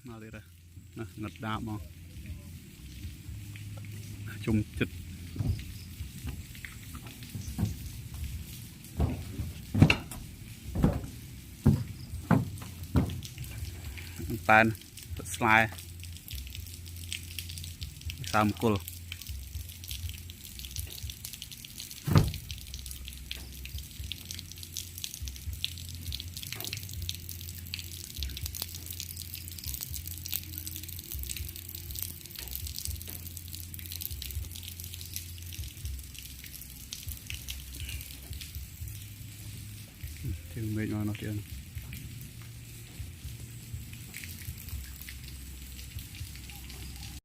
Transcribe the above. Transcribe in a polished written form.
mà đi ra ngật đạp mà chung chật tan slide sam cool thì mình nói tiền